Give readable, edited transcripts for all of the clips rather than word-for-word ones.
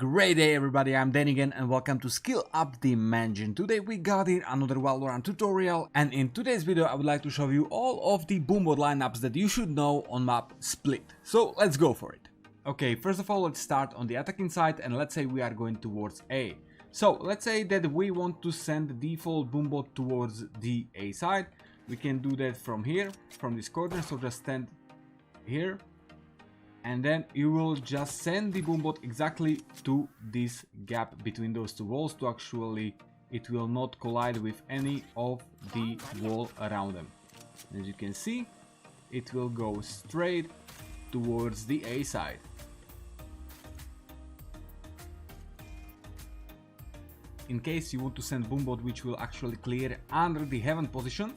Great day everybody, I'm Dan again and welcome to Skill Up the Mansion. Today we got here another Valorant tutorial, and in today's video I would like to show you all of the Boombot lineups that you should know on map Split. So let's go for it. Okay, first of all let's start on the attacking side and let's say we are going towards A. So let's say that we want to send the default Boombot towards the A side. We can do that from here, from this corner, so just stand here. And then you will just send the Boombot exactly to this gap between those two walls to actually it will not collide with any of the wall around them. As you can see, it will go straight towards the A side. In case you want to send Boombot which will actually clear under the heaven position,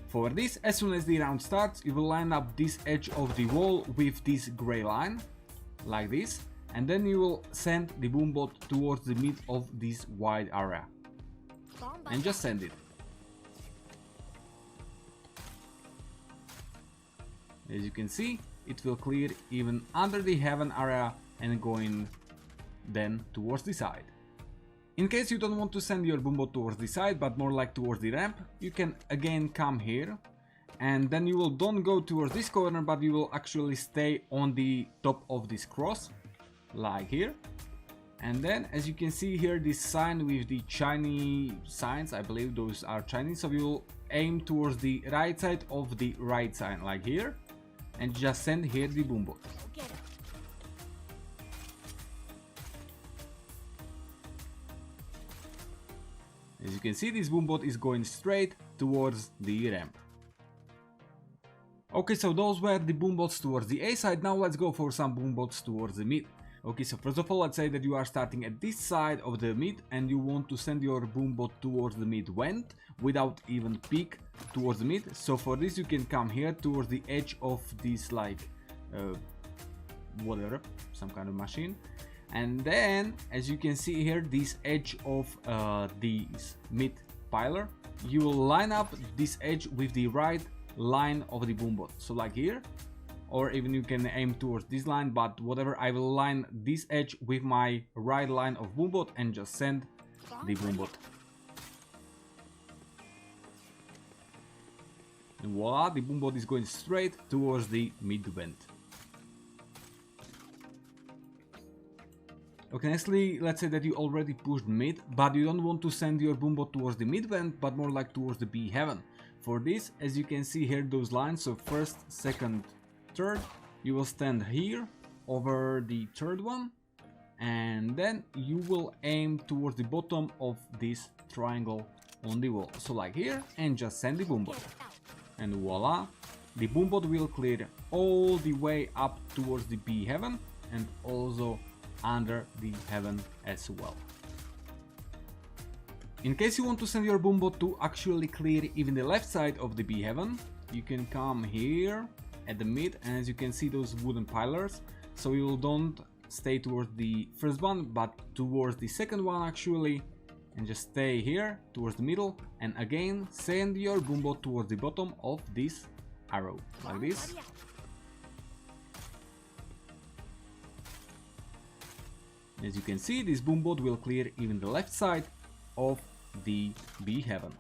for this, as soon as the round starts, you will line up this edge of the wall with this gray line, like this, and then you will send the Boombot towards the mid of this wide area. And just send it. As you can see, it will clear even under the heaven area and going then towards the side. In case you don't want to send your Boombot towards the side, but more like towards the ramp, you can again come here, and then you will don't go towards this corner, but you will actually stay on the top of this cross, like here. And then, as you can see here, this sign with the Chinese signs, I believe those are Chinese, so you will aim towards the right side of the right sign, like here, and just send here the Boombot. As you can see, this Boombot is going straight towards the ramp. Okay, so those were the Boombots towards the A side. Now let's go for some Boombots towards the mid. Okay, so first of all, let's say that you are starting at this side of the mid and you want to send your Boombot towards the mid vent without even peek towards the mid. So for this you can come here towards the edge of this like whatever, some kind of machine. And then, as you can see here, this edge of this mid pilar, you will line up this edge with the right line of the Boombot. So like here, or even you can aim towards this line, but whatever, I will line this edge with my right line of Boombot and just send the Boombot. And voila, the Boombot is going straight towards the mid vent. Okay, nextly, let's say that you already pushed mid, but you don't want to send your Boombot towards the mid vent, but more like towards the B heaven. For this, as you can see here, those lines, so first, second, third, you will stand here over the third one, and then you will aim towards the bottom of this triangle on the wall. So like here, and just send the Boombot. And voila, the Boombot will clear all the way up towards the B heaven and also under the heaven as well. In case you want to send your Boombot to actually clear even the left side of the B heaven, you can come here at the mid, and as you can see those wooden pillars, so you don't stay towards the first one but towards the second one actually, and just stay here towards the middle, and again send your Boombot towards the bottom of this arrow, like this. As you can see, this Boombot will clear even the left side of the B heaven.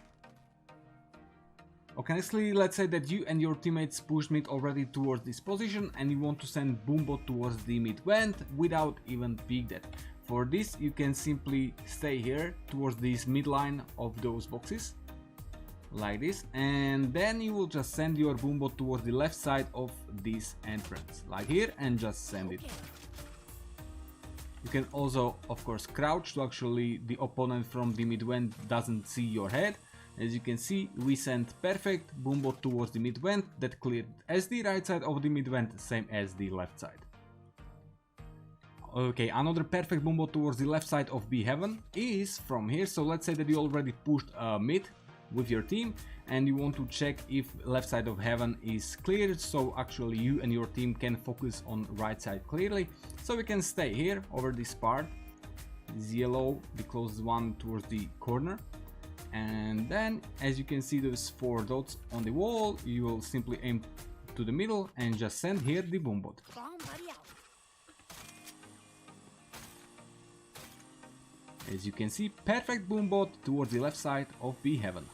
Okay, nextly, let's say that you and your teammates pushed mid already towards this position and you want to send Boombot towards the mid vent without even peek that. For this, you can simply stay here towards this midline of those boxes, like this, and then you will just send your Boombot towards the left side of this entrance, like here, and just send it. You can also, of course, crouch to actually the opponent from the mid vent doesn't see your head. As you can see, we sent perfect Boombot towards the mid vent that cleared as the right side of the mid vent, same as the left side. Okay, another perfect Boombot towards the left side of B heaven is from here. So let's say that you already pushed mid with your team and you want to check if left side of heaven is cleared, so actually you and your team can focus on right side clearly. So we can stay here over this part, this yellow, the closest one towards the corner, and then as you can see those 4 dots on the wall, you will simply aim to the middle and just send here the Boombot. As you can see, perfect Boombot towards the left side of B heaven.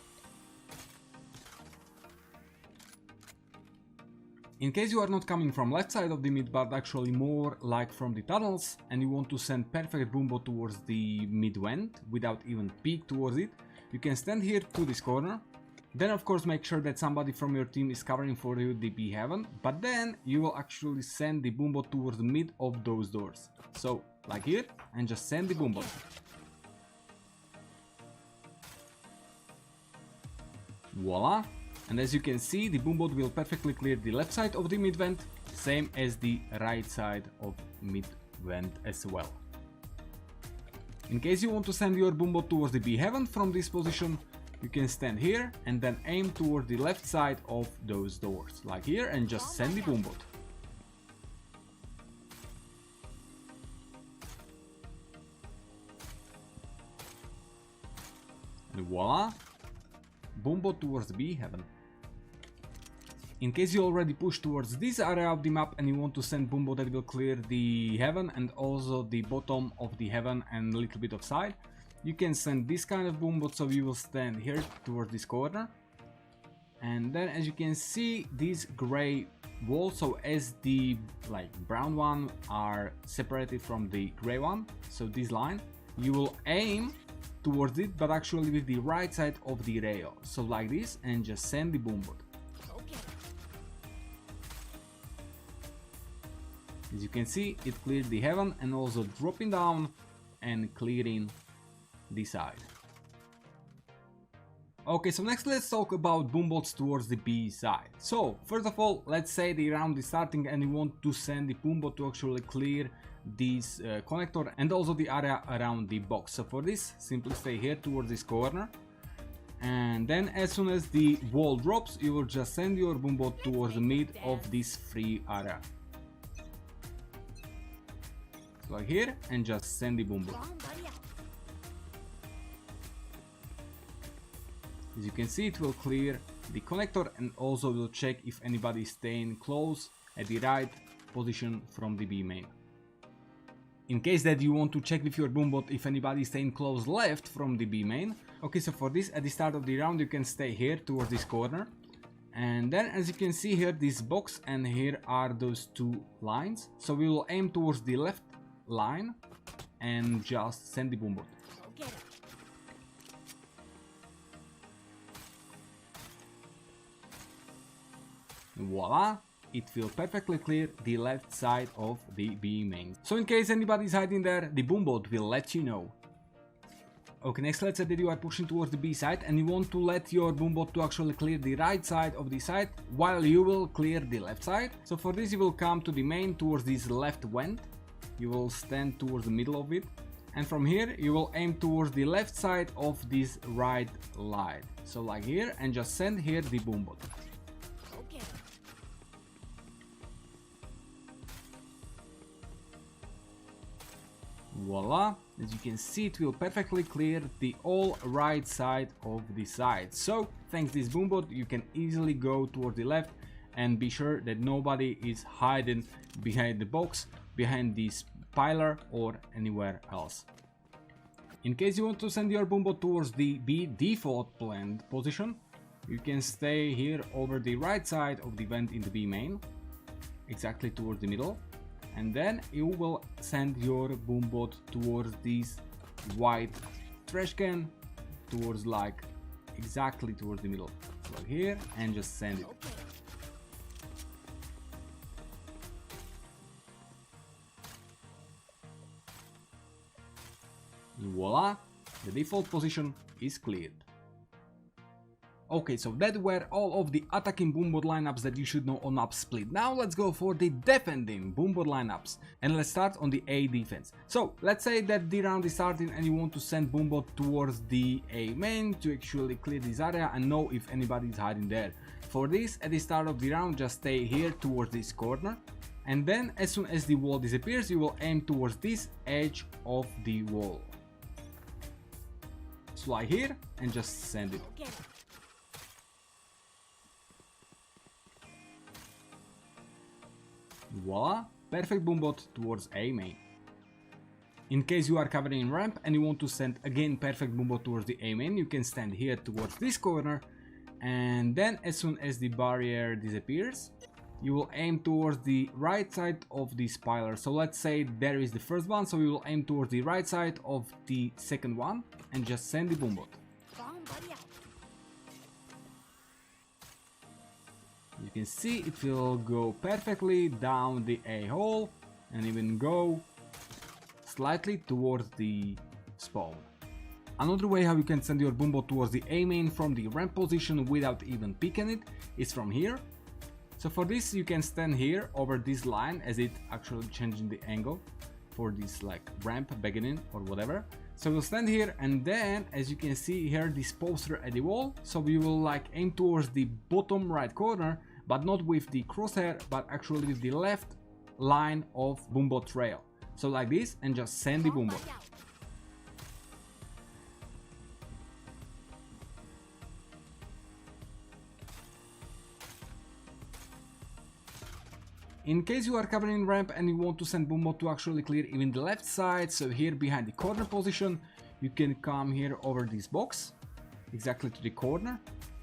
In case you are not coming from left side of the mid but actually more like from the tunnels and you want to send perfect Boombot towards the mid vent without even peek towards it, you can stand here to this corner. Then of course make sure that somebody from your team is covering for you the B heaven, but then you will actually send the Boombot towards the mid of those doors. So like here, and just send the Boombot. Voila! And as you can see, the Boombot will perfectly clear the left side of the mid vent, same as the right side of mid vent as well. In case you want to send your Boombot towards the B heaven from this position, you can stand here and then aim toward the left side of those doors, like here, and just send the Boombot. And voila! Boombot towards the B heaven. In case you already pushed towards this area of the map and you want to send Boombot that will clear the heaven and also the bottom of the heaven and a little bit of side, you can send this kind of Boombot, so you will stand here towards this corner. And then as you can see, this gray wall, so as the brown one are separated from the gray one, so this line, you will aim towards it but actually with the right side of the rail, so like this, and just send the Boombot. As you can see, it cleared the heaven and also dropping down and clearing the side. Okay, so next let's talk about Boombots towards the B side. So first of all, let's say the round is starting and you want to send the Boombot to actually clear this connector and also the area around the box. So for this, simply stay here towards this corner, and then as soon as the wall drops, you will just send your Boombot towards the mid of this free area. Like here, and just send the Boombot. As you can see, it will clear the connector and also will check if anybody is staying close at the right position from the B main. In case that you want to check with your Boombot if anybody is staying close left from the B main. Okay, so for this, at the start of the round, you can stay here towards this corner. And then as you can see here, this box, and here are those two lines. So we will aim towards the left line and just send the Boombot. Voila! It will perfectly clear the left side of the B main. So in case anybody is hiding there, the Boombot will let you know. Okay, next let's say that you are pushing towards the B side and you want to let your Boombot to actually clear the right side of the site while you will clear the left side. So for this you will come to the main towards this left vent. You will stand towards the middle of it, and from here you will aim towards the left side of this right light, so like here, and just send here the Boombot. Okay. Voila! As you can see, it will perfectly clear the all right side of the side. So thanks to this Boombot you can easily go toward the left and be sure that nobody is hiding behind the box, behind this pilar or anywhere else. In case you want to send your Boombot towards the B default planned position, you can stay here over the right side of the vent in the B main, exactly towards the middle, and then you will send your Boombot towards this white trash can, towards exactly towards the middle, like here, and just send it. Voila, the default position is cleared. Okay, so that were all of the attacking Boombot lineups that you should know on map Split. Now let's go for the defending Boombot lineups, and let's start on the A defense. So let's say that the round is starting and you want to send Boombot towards the A main to actually clear this area and know if anybody is hiding there. For this, at the start of the round, just stay here towards this corner, and then as soon as the wall disappears, you will aim towards this edge of the wall. Fly here and just send it. Voila, perfect Boombot towards A main. In case you are covering in ramp and you want to send again perfect Boombot towards the A main, you can stand here towards this corner, and then as soon as the barrier disappears, you will aim towards the right side of this pillar. So let's say there is the first one, so we will aim towards the right side of the second one and just send the Boombot. You can see it will go perfectly down the A hole and even go slightly towards the spawn. Another way how you can send your Boombot towards the A main from the ramp position without even peeking it is from here. So for this you can stand here over this line, as it actually changing the angle for this like ramp beginning or whatever. So we'll stand here, and then as you can see here this poster at the wall, so we will like aim towards the bottom right corner, but not with the crosshair, but actually with the left line of Boombot trail. So like this, and just send the Boombot. In case you are covering ramp and you want to send Boombot to actually clear even the left side, so here behind the corner position, you can come here over this box, exactly to the corner,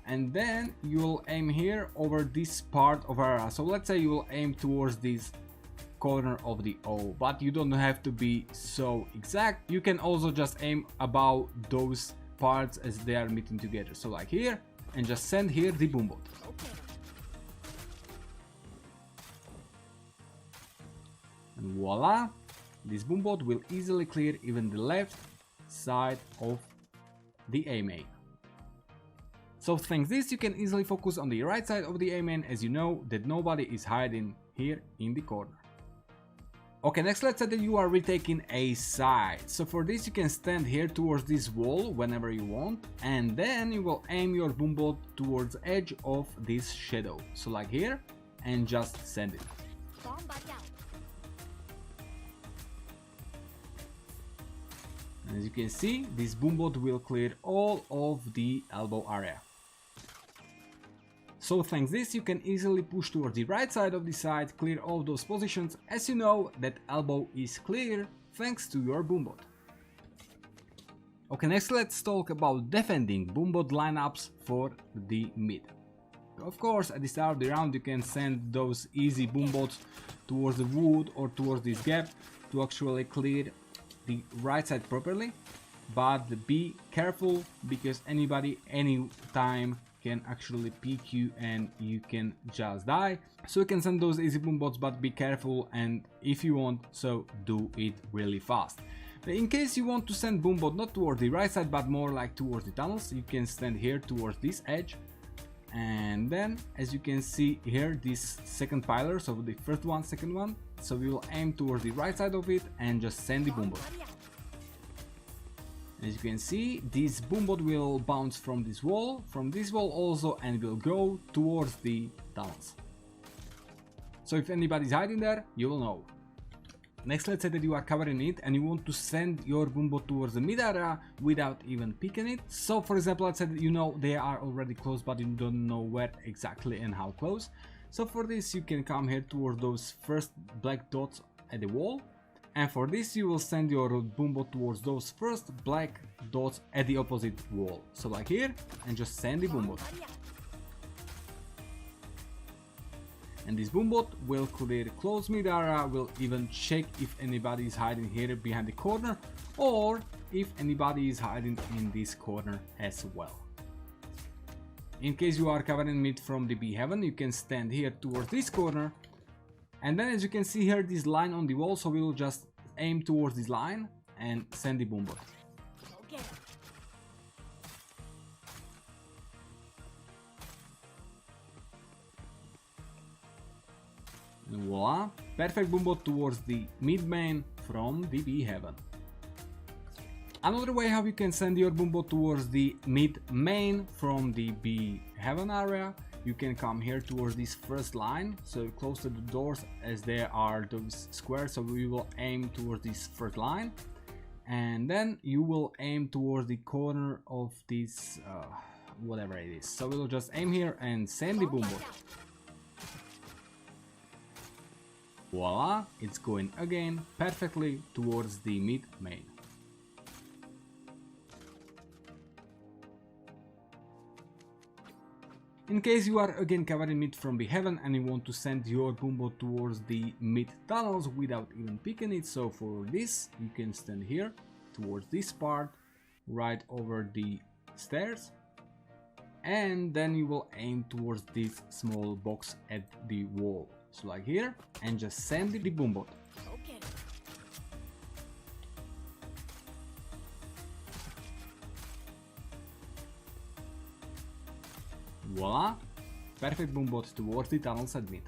and then you will aim here over this part of area. So let's say you will aim towards this corner of the O, but you don't have to be so exact. You can also just aim above those parts as they are meeting together. So like here, and just send here the Boombot. And voila, this Boombot will easily clear even the left side of the A main. So thanks this, you can easily focus on the right side of the A main, as you know that nobody is hiding here in the corner. Okay, next let's say that you are retaking a side. So for this you can stand here towards this wall whenever you want, and then you will aim your Boombot towards the edge of this shadow. So like here, and just send it. As you can see, this Boombot will clear all of the elbow area. So thanks this, you can easily push towards the right side of the side, clear all those positions, as you know that elbow is clear thanks to your Boombot. Okay, next let's talk about defending Boombot lineups for the mid. Of course, at the start of the round you can send those easy Boombots towards the wood or towards this gap to actually clear the right side properly, but be careful because anybody anytime can actually peek you and you can just die. So you can send those easy Boombots, but be careful, and if you want, so do it really fast. But in case you want to send Boombot not towards the right side but more like towards the tunnels, you can stand here towards this edge, and then as you can see here this second pillar, so the first one, second one, so we will aim towards the right side of it and just send the Boombot. As you can see, this Boombot will bounce from this wall also, and will go towards the tunnels. So if anybody's hiding there, you will know. Next, let's say that you are covering it and you want to send your Boombot towards the mid area without even picking it. So for example, let's say that you know they are already close, but you don't know where exactly and how close. So for this you can come here towards those first black dots at the wall, and for this you will send your Boombot towards those first black dots at the opposite wall. So like here, and just send the Boombot. And this Boombot will clear close mid area, will even check if anybody is hiding here behind the corner, or if anybody is hiding in this corner as well. In case you are covering mid from the B heaven, you can stand here towards this corner, and then as you can see here this line on the wall, so we will just aim towards this line and send the Boombot. And voila, perfect Boombot towards the mid main from the B heaven. Another way how you can send your Boombot towards the mid main from the B heaven area, you can come here towards this first line, so close to the doors as there are those squares, so we will aim towards this first line, and then you will aim towards the corner of this whatever it is. So we'll just aim here and send the Boombot. Voila, it's going again perfectly towards the mid main. In case you are again covering mid from the heaven and you want to send your Boombot towards the mid tunnels without even picking it, so for this you can stand here towards this part, right over the stairs, and then you will aim towards this small box at the wall, so like here, and just send the Boombot. Okay. Voila, perfect Boombot towards the tunnels at mid.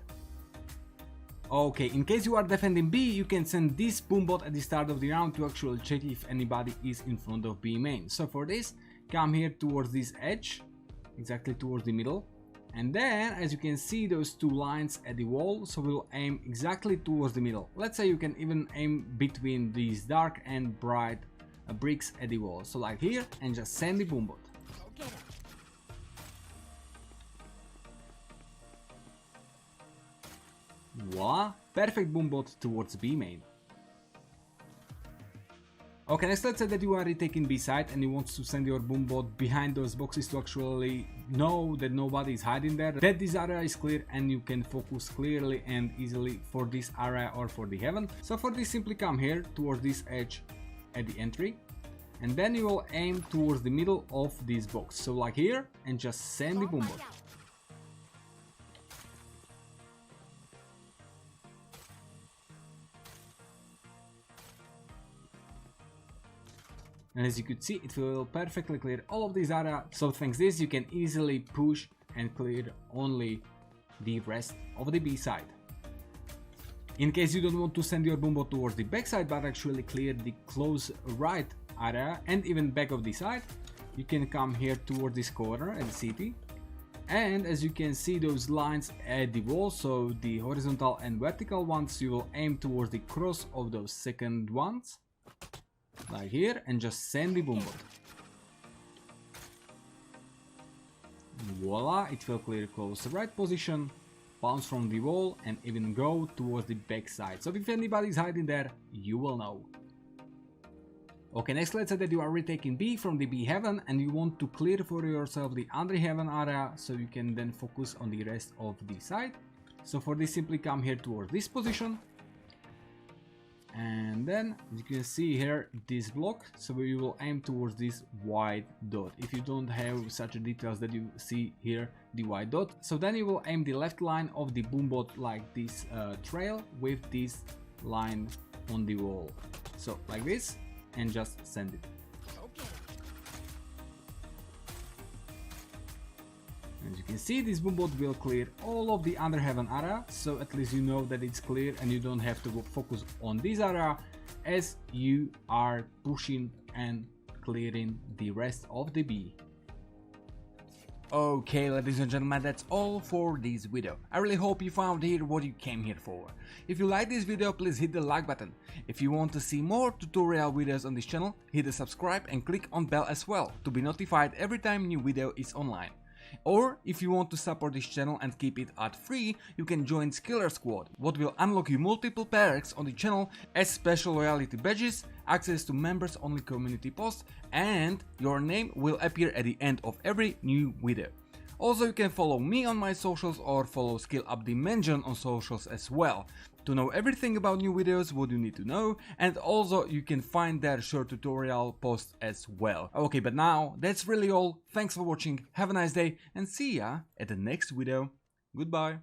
Okay, in case you are defending B, you can send this Boombot at the start of the round to actually check if anybody is in front of B main. So for this, come here towards this edge, exactly towards the middle, and then as you can see those two lines at the wall, so we'll aim exactly towards the middle. Let's say you can even aim between these dark and bright bricks at the wall, so like here, and just send the Boombot. Okay. Voila, perfect Boombot towards B main. Okay, next let's say that you are retaking B side and you want to send your Boombot behind those boxes to actually know that nobody is hiding there, that this area is clear and you can focus clearly and easily for this area or for the heaven. So for this, simply come here towards this edge at the entry, and then you will aim towards the middle of this box, so like here, and just send the Boombot. And as you could see, it will perfectly clear all of this area, so thanks this you can easily push and clear only the rest of the B side. In case you don't want to send your Boombot towards the back side but actually clear the close right area and even back of the side, you can come here towards this corner at the city, and as you can see those lines at the wall, so the horizontal and vertical ones, you will aim towards the cross of those second ones, like here, and just send the Boombot. Voila, it will clear close right position, bounce from the wall, and even go towards the back side. So if anybody is hiding there, you will know. Okay, next let's say that you are retaking B from the B heaven and you want to clear for yourself the under heaven area so you can then focus on the rest of the side. So for this, simply come here towards this position, and then you can see here this block, so you will aim towards this white dot. If you don't have such details that you see here, the white dot, so then you will aim the left line of the Boombot like this trail with this line on the wall, so like this, and just send it. Okay. As you can see, this Boombot will clear all of the under heaven area, so at least you know that it's clear and you don't have to focus on this area as you are pushing and clearing the rest of the B. Okay, ladies and gentlemen, that's all for this video. I really hope you found here what you came here for. If you like this video, please hit the like button. If you want to see more tutorial videos on this channel, hit the subscribe and click on bell as well to be notified every time new video is online. Or if you want to support this channel and keep it ad-free, you can join Skiller Squad, what will unlock you multiple perks on the channel as special loyalty badges, access to members only community posts, and your name will appear at the end of every new video. Also, you can follow me on my socials or follow Skill Up the Mansion on socials as well to know everything about new videos, what you need to know, and also you can find their short tutorial posts as well. Okay, but now that's really all. Thanks for watching, have a nice day, and see ya at the next video. Goodbye.